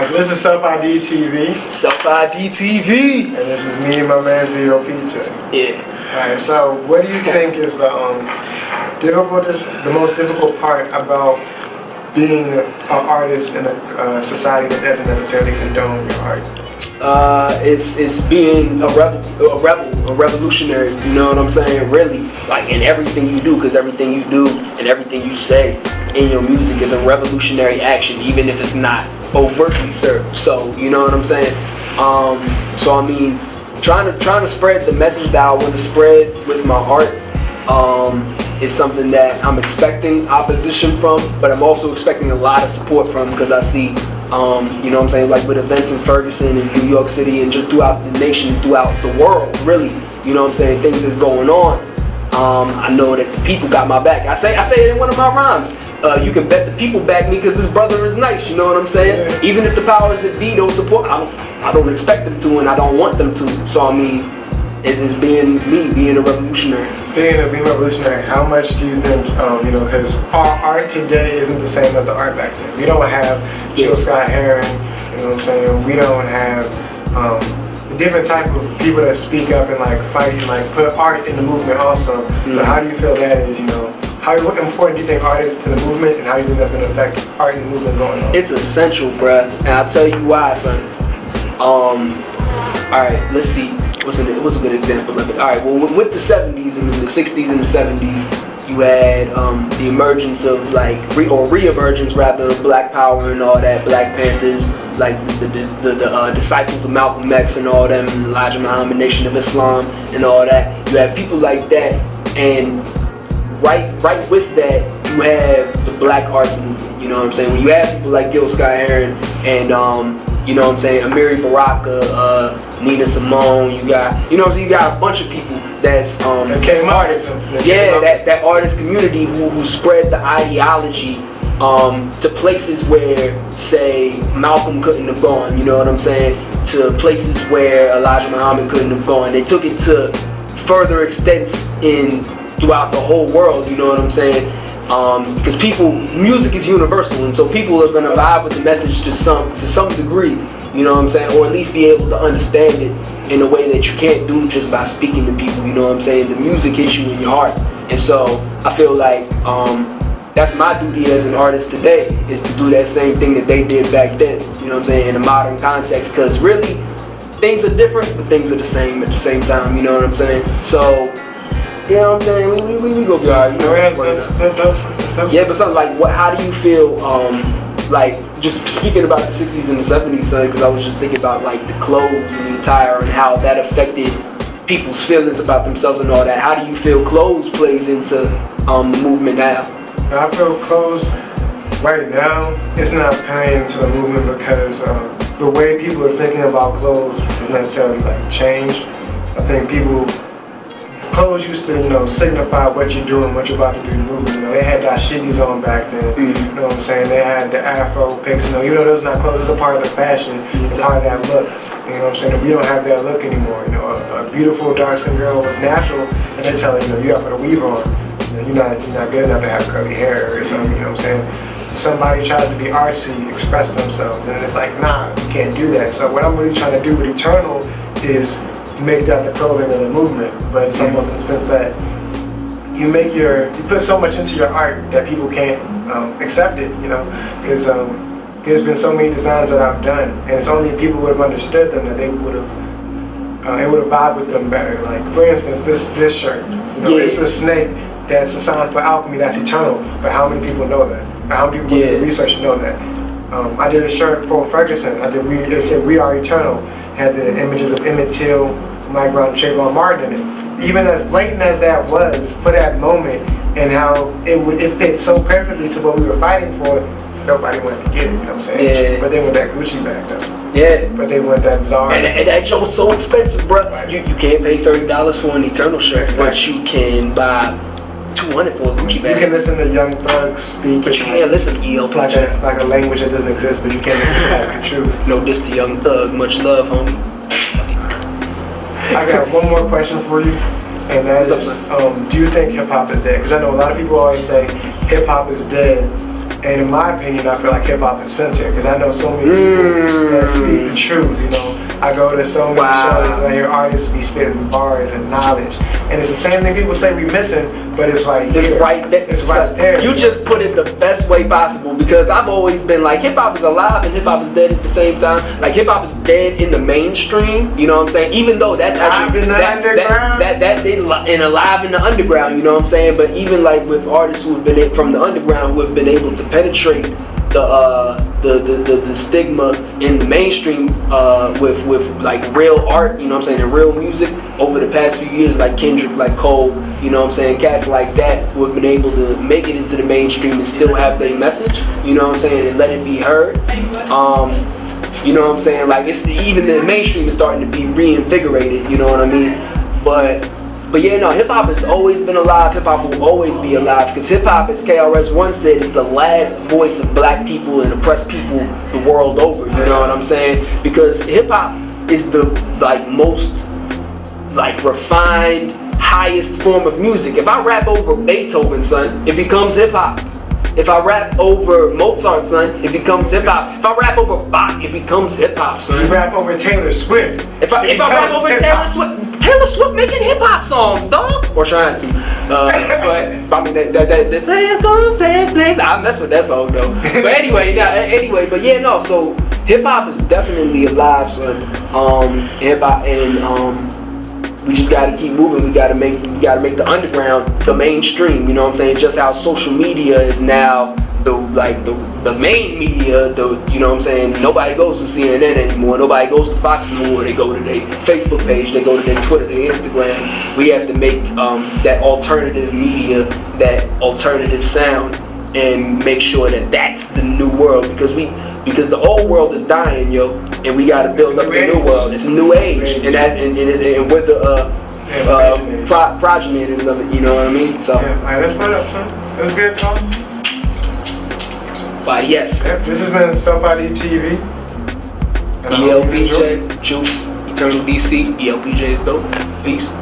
So this is Self ID TV. Self ID TV. And this is me and my man ELPJ. Yeah. Alright, so what do you think is the most difficult part about being an artist in a society that doesn't necessarily condone your art? It's being a revolutionary, you know what I'm saying? Really, like in everything you do, because everything you do and everything you say in your music is a revolutionary action, even if it's not overtly served. So, you know what I'm saying? So I mean, trying to spread the message that I want to spread with my art is something that I'm expecting opposition from, but I'm also expecting a lot of support from, because I see you know what I'm saying, like with events in Ferguson and New York City and just throughout the nation, throughout the world, really, you know what I'm saying, things that's going on. I know that the people got my back. I say it in one of my rhymes. You can bet the people back me because this brother is nice, you know what I'm saying? Yeah. Even if the powers that be don't support, I don't expect them to, and I don't want them to. So I mean, it's being me, being a revolutionary. Speaking of being revolutionary, how much do you think, you know, because our art today isn't the same as the art back then. We don't have Jill Scott Heron, you know what I'm saying? We don't have the different type of people that speak up and like fight and like put art in the movement also. Mm-hmm. So how do you feel that is, you know, what important do you think art is to the movement, and how do you think that's going to affect art and the movement going on? It's essential, bruh, and I'll tell you why, son. Alright, let's see. What's a good example of it? Alright, well, with the 70s and the 60s and the 70s, you had the emergence of like, re-emergence rather, of Black Power and all that, Black Panthers, like the disciples of Malcolm X and all them, Elijah Muhammad, Nation of Islam and all that. You have people like that, and right with that, you have the Black arts movement. You know what I'm saying? When you have people like Gil Scott Heron and you know what I'm saying, Amiri Baraka, Nina Simone, you got a bunch of people that's artists. Yeah, that artist community who spread the ideology to places where, say, Malcolm couldn't have gone, you know what I'm saying? To places where Elijah Muhammad couldn't have gone. They took it to further extents throughout the whole world, you know what I'm saying? Because music is universal, and so people are gonna vibe with the message to some degree, you know what I'm saying, or at least be able to understand it in a way that you can't do just by speaking to people, you know what I'm saying? The music hits you in your heart, and so I feel like that's my duty as an artist today, is to do that same thing that they did back then, you know what I'm saying, in a modern context, because really, things are different, but things are the same at the same time, you know what I'm saying? So, you know what I'm saying? We go be alright. You know, that's dope. Yeah, but something like, how do you feel, like, just speaking about the 60s and the 70s, son, because I was just thinking about, like, the clothes and the attire and how that affected people's feelings about themselves and all that. How do you feel clothes plays into the movement now? I feel clothes right now, it's not playing into the movement because the way people are thinking about clothes is necessarily, like, changed. I think clothes used to, you know, signify what you're doing, what you're about to do in the movement. You know, they had dashikis on back then. Mm-hmm. You know what I'm saying? They had the afro picks. You know, even though those are not clothes, it's a part of the fashion. It's part of that look. You know what I'm saying? We don't have that look anymore. You know, a beautiful dark-skinned girl was natural, and they're telling you, you got to put a weave on. You know, you're not good enough to have curly hair or something. You know what I'm saying? Somebody tries to be artsy, express themselves, and it's like, nah, you can't do that. So what I'm really trying to do with Eternal is make that the clothing of the movement, but it's almost in the sense that you put so much into your art that people can't accept it, you know, because there's been so many designs that I've done, and it's only if people would have understood them that they would have vibed with them better. Like, for instance, this shirt, you know, it's a snake that's a sign for alchemy, that's eternal, but how many people know that? How many people do the research to know that? I did a shirt for Ferguson. It said "We Are Eternal." Had the images of Emmett Till, Mike Brown, and Trayvon Martin in it. Even as blatant as that was for that moment, and how it fit so perfectly to what we were fighting for, nobody wanted to get it. You know what I'm saying? Yeah. But they want that Gucci bag though. Yeah. But they want that Zara. And that joke's so expensive, bro. Right. You can't pay $30 for an Eternal shirt, but you can buy $200 for a Gucci bag. You can listen to Young Thugs speak. But you can't listen to ELPJ. Like a language that doesn't exist, but you can't listen to like the truth. No diss to Young Thug. Much love, homie. I got one more question for you, and that is, do you think hip-hop is dead? Because I know a lot of people always say hip-hop is dead, And in my opinion, I feel like hip hop is censored because I know so many people that speak the truth. You know, I go to so many shows and I hear artists be spitting bars and knowledge, and it's the same thing people say we missing, but it's right here. It's right there. It's right there. You just put it the best way possible because I've always been like hip hop is alive and hip hop is dead at the same time. Like hip hop is dead in the mainstream. You know what I'm saying? Even though that's actually and alive in the underground. You know what I'm saying? But even like with artists who have been from the underground who have been able to penetrate the stigma in the mainstream with like real art, you know what I'm saying, and real music over the past few years, like Kendrick, like Cole, you know what I'm saying, cats like that who have been able to make it into the mainstream and still have their message, you know what I'm saying, and let it be heard. You know what I'm saying, like it's even the mainstream is starting to be reinvigorated, you know what I mean, but yeah, no, hip hop has always been alive. Hip hop will always be alive because hip hop, as KRS One said, is the last voice of black people and oppressed people the world over. You know what I'm saying? Because hip hop is the like most like refined, highest form of music. If I rap over Beethoven, son, it becomes hip hop. If I rap over Mozart, son, it becomes hip hop. If I rap over Bach, it becomes hip hop, son. You rap over Taylor Swift. If I rap over Taylor Swift making hip hop songs, dog, or trying to. But I mean that flag, I mess with that song though. But anyway, but yeah, no. So hip hop is definitely alive, son. Hip hop and we just gotta keep moving. We gotta make the underground the mainstream. You know what I'm saying? Just how social media is now the main media. You know what I'm saying? Nobody goes to CNN anymore. Nobody goes to Fox anymore. They go to their Facebook page. They go to their Twitter, their Instagram. We have to make that alternative media, that alternative sound, and make sure that that's the new world because the old world is dying, yo, and we got to build up the new world. It's a new age, and we're the progenitors of it. You know what I mean? So, all right, let's put it up, son. That's good talk. Yes. Yeah, this has been Self ID TV. ELPJ, Chuks, Eternal DC. ELPJ is dope. Peace.